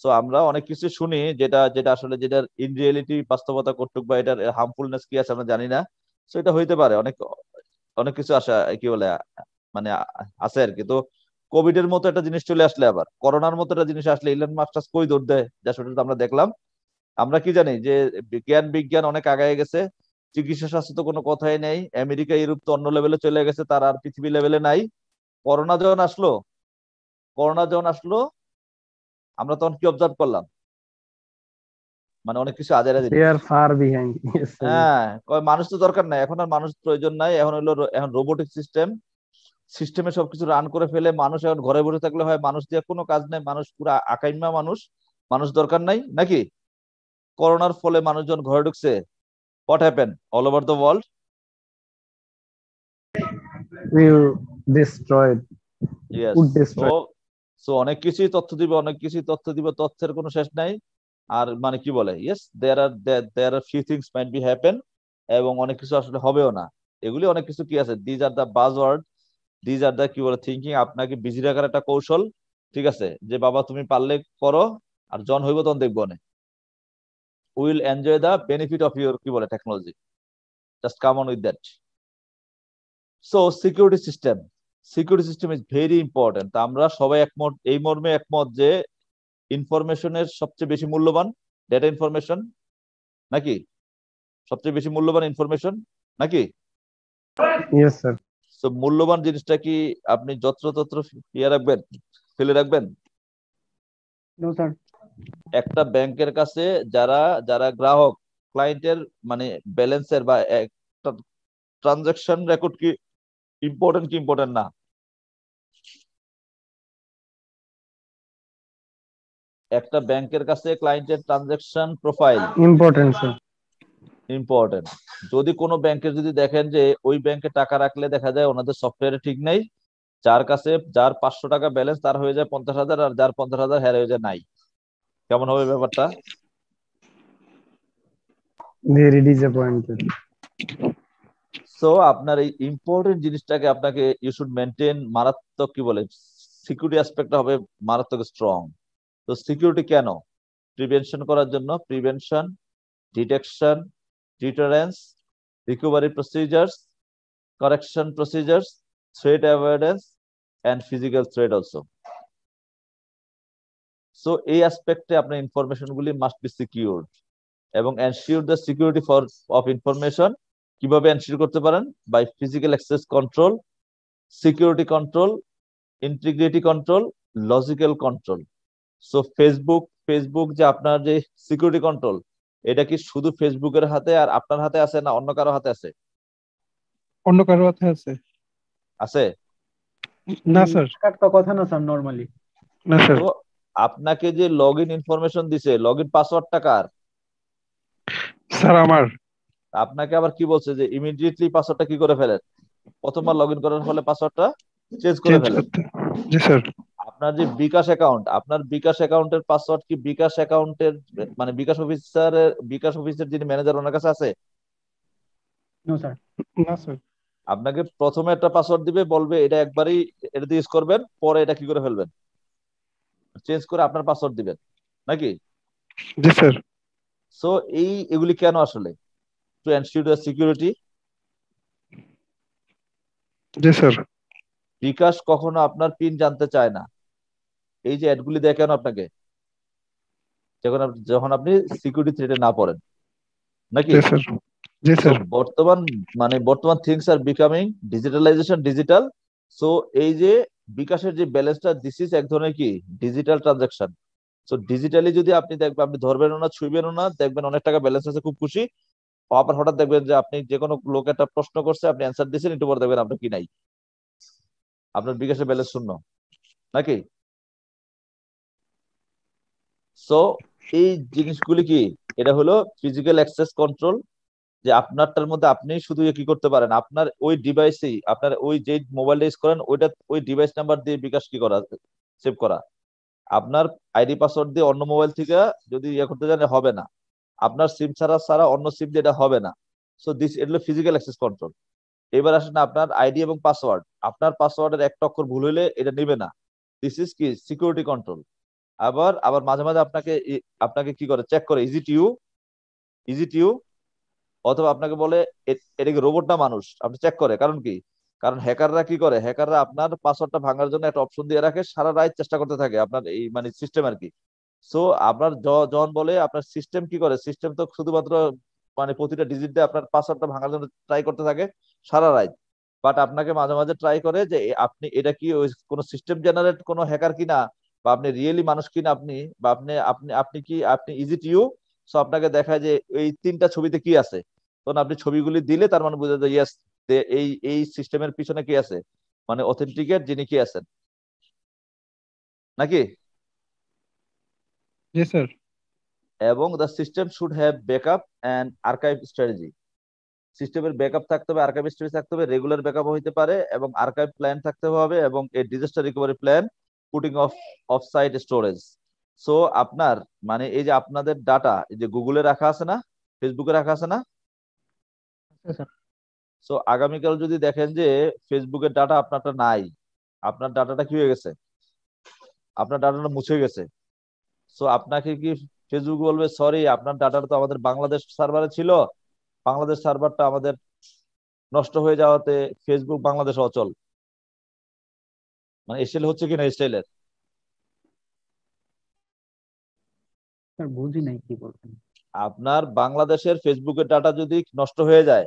সো আমরা অনেক কিছু শুনি যেটা যেটা আসলে যেটার ইন রিয়েলিটি বাস্তবতা কতটুকু বা এটার হার্মফুলনেস কি আছে আমরা জানি না। সো এটা হইতে পারে, অনেক অনেক কিছু আশা কি বলে মানে আছে আর কি। তো কোভিড এর মতো একটা জিনিস চলে আসলে, আবার করোনার মতো একটা জিনিস আসলে ইলন মাস্ক কই দৌড় দেয়, যা সেটা আমরা দেখলাম। আমরা কি জানি যে বিজ্ঞান অনেক আগায় গেছে, চিকিৎসা শাস্ত্র তো কোনো কথাই নেই, আমেরিকা ইউরোপ তো অন্য লেভেলে চলে গেছে, তার আর পৃথিবী লেভেলে নাই। করোনা যখন আসলো আমরা তখন কি অবজার্ভ করলাম, মানে অনেক কিছু আজারা They জিনিস। are far behind. Yes, sir. হ্যাঁ, মানুষ তো দরকার নাই এখন, আর মানুষ প্রয়োজন নাই, এখন রোবোটিক সিস্টেমে সবকিছু রান করে ফেলে। মানুষ এখন ঘরে বসে থাকলে হয়, মানুষ দিয়ে কোনো কাজ নেই, মানুষ পুরো আকাইমা মানুষ দরকার নাই নাকি? করোনার ফলে মানুষজন ঘরে ঢুকছে, what happen all over the world? Will destroy. Yes. Would destroy. So অনেক কিছুই তথ্য দিব, তথ্যের কোনো শেষ নাই। আর মানে কি বলে, yes there are few things might be happen, এবং অনেক কিছু আসলে হবেও না। এগুলি অনেক কিছু কি আছে, these are the buzzword, these are the কি বলে থিঙ্কিং, আপনাকে বিজি রাখার একটা কৌশল। ঠিক আছে, যে বাবা তুমি পারলে করো, আর জন হইব তখন দেখবো না। Will enjoy the benefit of your কি বলে technology, just come on with that. So security system is very important. আমরা সবাই এই মর্মে একমত যে ইনফরমেশনের সবচেয়ে বেশি মূল্যবান ডেটা ইনফরমেশন, নাকি? সবচেয়ে বেশি মূল্যবান ইনফরমেশন, নাকি? Yes, sir. তো মূল্যবান জিনিসটা কি আপনি যত্রতত্র ফেলে রাখবেন? No sir. একটা ব্যাংকের কাছে যারা গ্রাহক, ক্লায়েন্টের মানে ব্যালেন্সের বা একটা ট্রানজাকশন রেকর্ড কি ইম্পর্টেন্ট না? একটা ব্যাংকের কাছে ক্লায়েন্টের transaction profile Important, sir. Important. যদি কোনো ব্যাংকে যদি দেখেন যে ওই ব্যাংকে টাকা রাখলে দেখা যায় ওনাদের সফটওয়্যারে ঠিক নেই, যার 500 টাকা ব্যালেন্স তার হয়ে যায় 50,000, আর যার 50,000 হয়ে যায় নাই, কেমন হবে ব্যাপারটা? Very disappointed. সো আপনার এই ইম্পর্টেন্ট জিনিসটাকে আপনাকে ইউ শুড মেনটেন, মারাত্মক কি বলে সিকিউরিটি অ্যাসপেক্টটা হবে মারাত্মক স্ট্রং। তো সিকিউরিটি কেন? প্রিভেনশন করার জন্য, prevention, detection, deterrence, recovery procedures, correction procedures, threat avoidance, and physical threat also. So এই অ্যাসপেক্টে আপনার ইনফরমেশন গুলি মাস্ট বি সিকিউরড এবং ensure the security of information কিভাবে এনশিওর করতে পারেন? By physical access control, security control, integrity control, logical control. So Facebook যে আপনার যে সিকিউরিটি কন্ট্রোল, এটা কি শুধু ফেসবুকের হাতে আর আপনার হাতে আছে, না অন্য কারো হাতে আছে? অন্য কারো হাতে আছে? আছে না স্যার, একটা কথা না স্যার, নরমালি না স্যার। তো আপনাকে যে লগ ইন ইনফরমেশন দিছে, লগ ইন পাসওয়ার্ডটা কার? স্যার আমার। আপনাকে আবার কি বলছে যে ইমিডিয়েটলি পাসওয়ার্ডটা কি করে ফেলেন, প্রথমবার লগ ইন করার ফলে পাসওয়ার্ডটা চেঞ্জ করে চেঞ্জ ফেলেন। করতে। জি স্যার। আপনার যে বিকাশ অ্যাকাউন্ট, আপনার বিকাশ অ্যাকাউন্টের পাসওয়ার্ড কি বিকাশ অ্যাকাউন্টের মানে বিকাশ অফিসের যিনি ম্যানেজার ওনার কাছে আছে? No sir. না স্যার। আপনাকে প্রথমে একটা পাসওয়ার্ড দিবে, বলবে এটা একবারই এটা দিয়ে ইউজ করবেন, পরে এটা কি করে ফেলবেন, চেঞ্জ করে আপনার পাসওয়ার্ড দিবেন নাকি? জি স্যার। সো এগুলি কেন আসলে? To ensure the security. জি স্যার। বিকাশ কখনো আপনার পিন জানতে চায় না। এই যে অ্যাডগুলি দেয় কেন আপনাকে? যখন আপনি সিকিউরিটি থ্রেটে না পড়েন নাকি? জি স্যার। জি So, স্যার। বর্তমান things are becoming digitalization digital. So এই যে বিকাশের যে ব্যালেন্সটা, দিস ইজ এক ধরনের কি ডিজিটাল ট্রানজাকশন। সো ডিজিটালি যদি আপনি দেখবেন, আপনি ধরবেনও না ছুঁইবেনও না, দেখবেন অনেক টাকা ব্যালেন্স আছে, খুব খুশি। আবার হঠাৎ দেখবেন যে আপনি যে কোনো লোক একটা প্রশ্ন করছে, আপনি অ্যান্সার দিয়েছেন, একটু পরে দেখবেন আপনার কি নাই, আপনার বিকাশের ব্যালেন্স শূন্য নাকি? সো এই জিনিসগুলি কি, এটা হলো ফিজিক্যাল অ্যাক্সেস কন্ট্রোল, যে আপনারটার মধ্যে আপনি শুধু কি করতে পারেন, আপনার ওই ডিভাইসেই, আপনার ওই যে মোবাইলটা ইউজ করেন ওইটা, ওই ডিভাইস নাম্বার দিয়ে বিকাশ কি করা, সেভ করা। আপনার আইডি পাসওয়ার্ড দিয়ে অন্য মোবাইল থেকে যদি ইয়ে করতে জানে হবে না, আপনার সিম ছাড়া অন্য সিম দিয়ে এটা হবে না। সো এটা হলো ফিজিক্যাল অ্যাক্সেস কন্ট্রোল। এবার আসেন আপনার আইডি এবং পাসওয়ার্ড, আপনার পাসওয়ার্ডের একটা অক্ষর ভুল হইলে এটা নেবে না, দিস ইজ কি সিকিউরিটি কন্ট্রোল। আবার আবার মাঝে মাঝে আপনাকে কি করে চেক করে, ইজি টু অথবা আপনাকে বলে এটা কি রোবট না মানুষ, আপনি চেক করে। কারণ কি, কারণ হ্যাকাররা কি করে, হ্যাকাররা আপনার পাসওয়ার্ডটা ভাঙার জন্য একটা অপশন দিয়ে রাখে, সারা রাত চেষ্টা করতে থাকে আপনার এই মানে সিস্টেম আর কি। সো আপনার যখন বলে আপনার সিস্টেম কি করে, সিস্টেম তো শুধুমাত্র মানে প্রতিটা ডিজিট দিয়ে আপনার পাসওয়ার্ডটা ভাঙার জন্য ট্রাই করতে থাকে সারা রাত। বাট আপনাকে মাঝে মাঝে ট্রাই করে যে আপনি এটা কি ওই কোনো সিস্টেম জেনারেট কোনো হ্যাকার কিনা, বা আপনি রিয়েলি মানুষ কিনা, আপনি বা আপনি আপনি আপনি কি আপনি ইজি টু ইউ। সো আপনাকে দেখায় যে এই তিনটা ছবিতে কি আছে, তখন আপনি ছবিগুলি দিলে তার মানে বোঝা যায় ইয়েস, এই সিস্টেমের পিছনে কি আছে, মানে অথেন্টিকেট যিনি কি আছেন নাকি? জি স্যার। এবং the system should have backup and archive strategy. সিস্টেমের ব্যাকআপ থাকতে হবে, আর্কাইভ স্ট্র্যাটেজি থাকতে হবে, রেগুলার ব্যাকআপ হইতে পারে, এবং আর্কাইভ প্ল্যান থাকতে হবে, এবং এই disaster recovery plan, putting of sight storage. So আপনার মানে এই যে আপনাদের ডাটা এই যে গুগলে রাখা আছে না, ফেসবুকে রাখা আছে না, সো আগামীকাল যদি দেখেন যে ফেসবুকের ডাটা আপনারটা নাই, আপনার ডাটাটা কি হয়ে গেছে, আপনার ডাটাটা মুছে গেছে, সো আপনাকে কি ফেসবুক বলবে সরি আপনার ডাটাটা তো আমাদের বাংলাদেশ সার্ভারে ছিল, বাংলাদেশ সার্ভারটা আমাদের নষ্ট হয়ে যাওয়াতে ফেসবুক বাংলাদেশ অচল। মানে স্টাইল হচ্ছে কিনা স্টাইলের? স্যার বুঝি নাই কি বলছেন। আপনার বাংলাদেশের ফেসবুকের ডাটা যদি নষ্ট হয়ে যায়,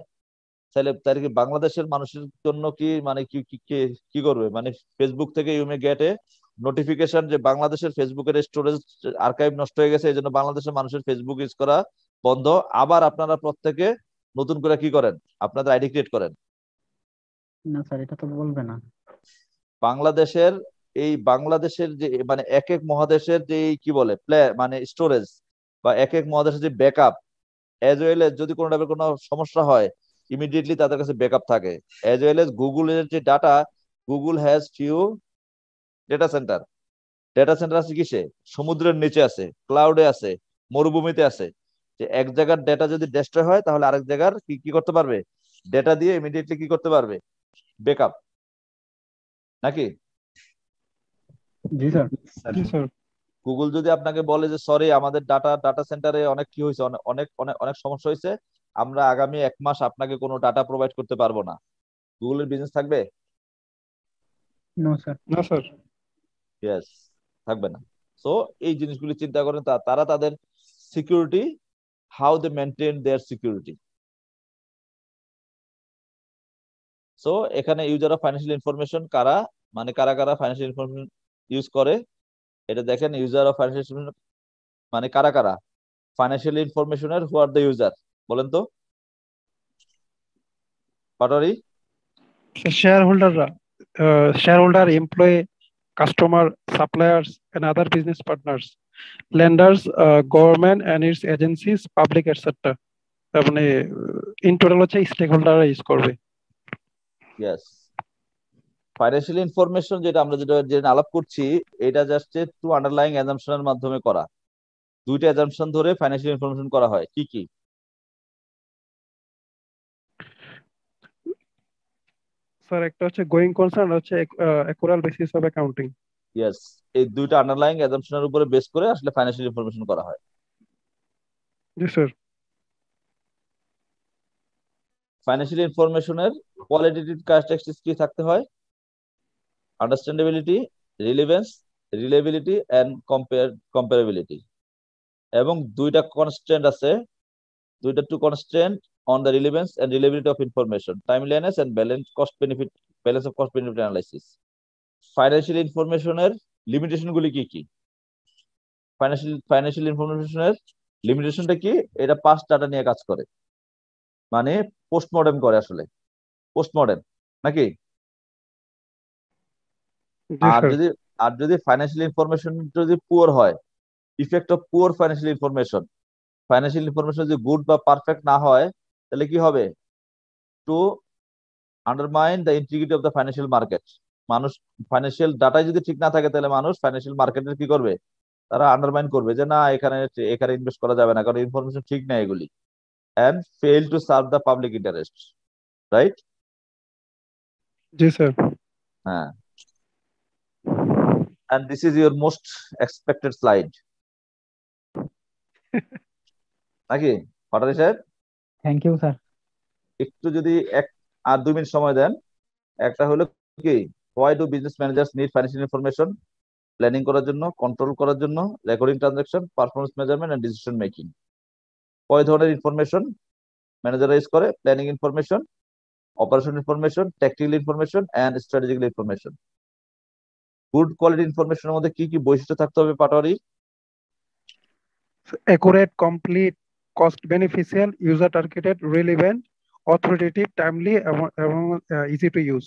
তাহলে তার কি বাংলাদেশের মানুষের জন্য কি মানে কি করবে, মানে ফেসবুক থেকে you may get a notification যে বাংলাদেশের ফেসবুকের স্টোরেজ আর্কাইভ নষ্ট হয়ে গেছে, এই জন্য বাংলাদেশের মানুষের ফেসবুক ইউজ করা বন্ধ। আবার আপনারা প্রত্যেকে নতুন করে কি করেন, আপনাদের আইডি ক্রিয়েট করেন। না স্যার, এটা তো বলবে না। বাংলাদেশের যে মানে এক এক মহাদেশের যে কি বলে মানে স্টোরেজ, বা এক এক মহাদেশের যে ব্যাকআপ, এজ ওয়েল এজ যদি কোনো টাইপের কোনো সমস্যা হয় ইমিডিয়েটলি তাদের কাছে ব্যাকআপ থাকে। এজ ওয়েল এজ গুগলের যে data, Google has few data centre. Data centre আছে কিসে, সমুদ্রের নিচে আছে, ক্লাউডে আছে, মরুভূমিতে আছে। যে এক জায়গার ডেটা যদি ডেস্ট্রয় হয় তাহলে আরেক জায়গার কি করতে পারবে, ডেটা দিয়ে ইমিডিয়েটলি কি করতে পারবে, ব্যাকআপ নাকি? জি স্যার। জি স্যার। গুগল যদি আপনাকে বলে যে সরি আমাদের ডাটা সেন্টারে অনেক কি হয়েছে, অনেক অনেক অনেক অনেক সমস্যা হয়েছে, আমরা আগামী 1 মাস আপনাকে কোনো ডাটা প্রোভাইড করতে পারবো না, গুগলের বিজনেস থাকবে? No sir. না স্যার। ইয়েস, থাকবে না। সো এই জিনিসগুলি চিন্তা করেন, তারা তাদের security, how they maintain their security. So এখানে ইউজার অফ ফাইন্যান্সিয়াল ইনফরমেশন কারা, মানে কারা কারা ফাইন্যান্সিয়াল ইনফরমেশন ইউজ করে, এটা দেখেন। ইউজার অফ ফাইন্যান্সিয়াল মানে কারা কারা ফাইন্যান্সিয়াল ইনফরমেশনের, হু আর দ্য ইউজার, বলেন তো পাটোয়ারি। শেয়ার হোল্ডাররা, share holder, employee, customer, suppliers, and other business partners, lenders, government and its agencies, public, etc. তার মানে ইন টোটাল হচ্ছে স্টেক হোল্ডাররা ইউজ করবে। ইয়েস, ফাইন্যান্সিয়াল ইনফরমেশন যেটা আলাপ করছি, এটা জাস্ট টু আন্ডারলাইং অ্যাজাম্পশনের মাধ্যমে করা। দুইটা অ্যাজাম্পশন ধরে ফাইন্যান্সিয়াল ইনফরমেশন করা হয়, কি কি? স্যার একটা হচ্ছে গোয়িং কনসার্ন, হচ্ছে অ্যাকুরাল বেসিস অফ অ্যাকাউন্টিং। ইয়েস, এই দুইটা আন্ডারলাইং অ্যাজাম্পশনের উপরে বেস করে আসলে ফাইন্যান্সিয়াল ইনফরমেশন করা হয়। জি স্যার। ফাইন্যান্সিয়াল ইনফরমেশনের কোয়ালিটেটিভ ক্যারেক্টারিস্টিক্স কি থাকতে হয়? Understandability, relevance, reliability and comparability. এবং দুইটা কনস্ট্যান্ট আছে, দুইটা two constant on the relevance and reliability of information, timeliness and balance of cost benefit analysis. Financial ইনফরমেশনের লিমিটেশন গুলি কি কি? ফাইন্যান্সিয়াল ইনফরমেশনের লিমিটেশনটা কি? এটা পাস্ট ডাটা নিয়ে কাজ করে, মানে পোস্টমর্টেম করে, আসলে পোস্টমর্টেম নাকি? জি আর স্যার। যদি ফাইন্যান্সিয়াল ইনফরমেশন যদি পুয়ার হয়, effect of poor financial information যদি গুড বা পারফেক্ট না হয়, তাহলে কি হবে? To undermine the integrity of the financial market. মানুষ ফাইন্যান্সিয়াল ডাটাই যদি ঠিক না থাকে, তাহলে মানুষ ফাইন্যান্সিয়াল মার্কেটের কি করবে? তারা আন্ডারমাইন করবে যে না, এখানে এখানে ইনভেস্ট করা যাবে না, কারণ ইনফরমেশন ঠিক না এগুলি, and fail to serve the public interest, right? G sir. হ্যাঁ, and this is your most expected slide, নাকি পাটারি সাহেব? Thank you sir. একটু যদি আর 2 মিনিট সময় দেন। একটা হলো কি, why do business managers need financial information? Planning করার জন্য, কন্ট্রোল করার জন্য, recording transaction, performance measurement and decision making. কয় ধরনের ইনফরমেশন ম্যানেজার ইউজ করে? Planning information, operation information, tactical information and strategical information. Good quality ইনফরমেশনের মধ্যে কি কি বৈশিষ্ট্য থাকতে হবে Patwari? Accurate, complete, cost beneficial, user targeted, relevant, authoritative, timely এবং easy to use.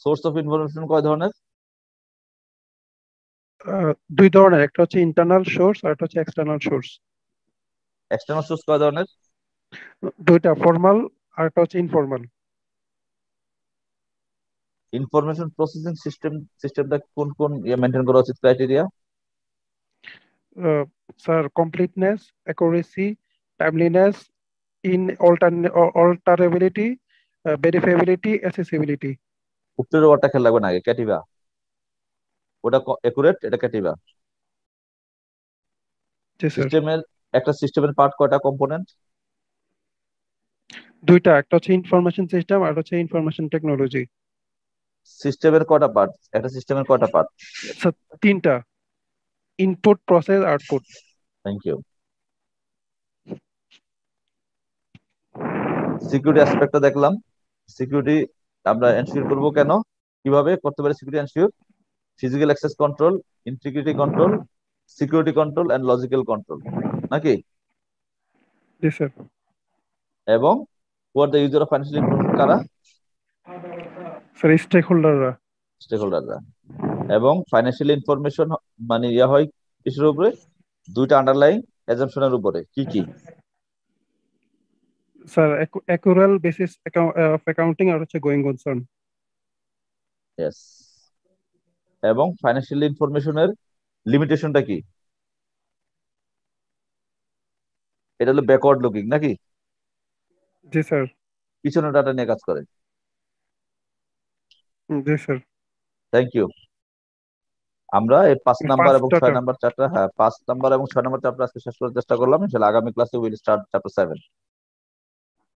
Source of information কয় ধরনের? 2 ধরনের, একটা হচ্ছে ইন্টারনাল সোর্স আর একটা হচ্ছে এক্সটার্নাল সোর্স। এক্সটার্নাল সোর্স কয় ধরনের? দুইটা, ফর্মাল আর একটা হচ্ছে ইনফর্মাল। ইনফরমেশন প্রসেসিং সিস্টেমটা কোন কোন মেনটেন করা উচিত, criteria? Sir completeness, accuracy, timeliness, alterability, verifiability, accessibility. উপরের ওয়ার্ডটা খেয়াল রাখবেন আগে, ক্যাটিভা, ওটা একুরেট, এটা ক্যাটিভা। জি স্যার। একটা সিস্টেমের পার্ট কয়টা কম্পোনেন্ট? দুইটা, একটা হচ্ছে ইনফরমেশন সিস্টেম আর হচ্ছে ইনফরমেশন টেকনোলজি। সিস্টেমের কয়টা পার্ট? একটা সিস্টেমের কয়টা পার্ট? স্যার 3টা, input, process, output. Thank you. Security অ্যাসপেক্টটা দেখলাম। সিকিউরিটি আমরা এনশিওর করব কেন, কিভাবে করতে পারি security ensure? Physical access control, integrity control, security control and logical control, নাকি? জি স্যার। এবং who are the user of financial information কারা? স্যার স্টেক হোল্ডাররা। স্টেক হোল্ডাররা। এবং ফাইন্যান্সিয়াল ইনফরমেশন মানে হয় কিসের উপরে? দুইটা আন্ডারলাইং অ্যাজাম্পশনের উপরে, কি কি? স্যার অ্যাকুরাল বেসিস অফ অ্যাকাউন্টিং আর হচ্ছে গোয়িং কনসার্ন। ইয়েস। এবং ফাইন্যান্সিয়াল ইনফরমেশনের লিমিটেশনটা কি? এটা হলো ব্যাকওয়ার্ড লুকিং, নাকি? জি স্যার। পিছনে ডাটা নিয়ে কাজ করে। জি স্যার। Thank you. আমরা এই 5 নাম্বার এবং 6 chapter। নাম্বার চ্যাপ্টার, হ্যাঁ 5 নাম্বার এবং 6 নাম্বার চ্যাপ্টার আজকে শেষ করার চেষ্টা করলাম। ইনশাআল্লাহ আগামী ক্লাসে উইল স্টার্ট চ্যাপ্টার 7।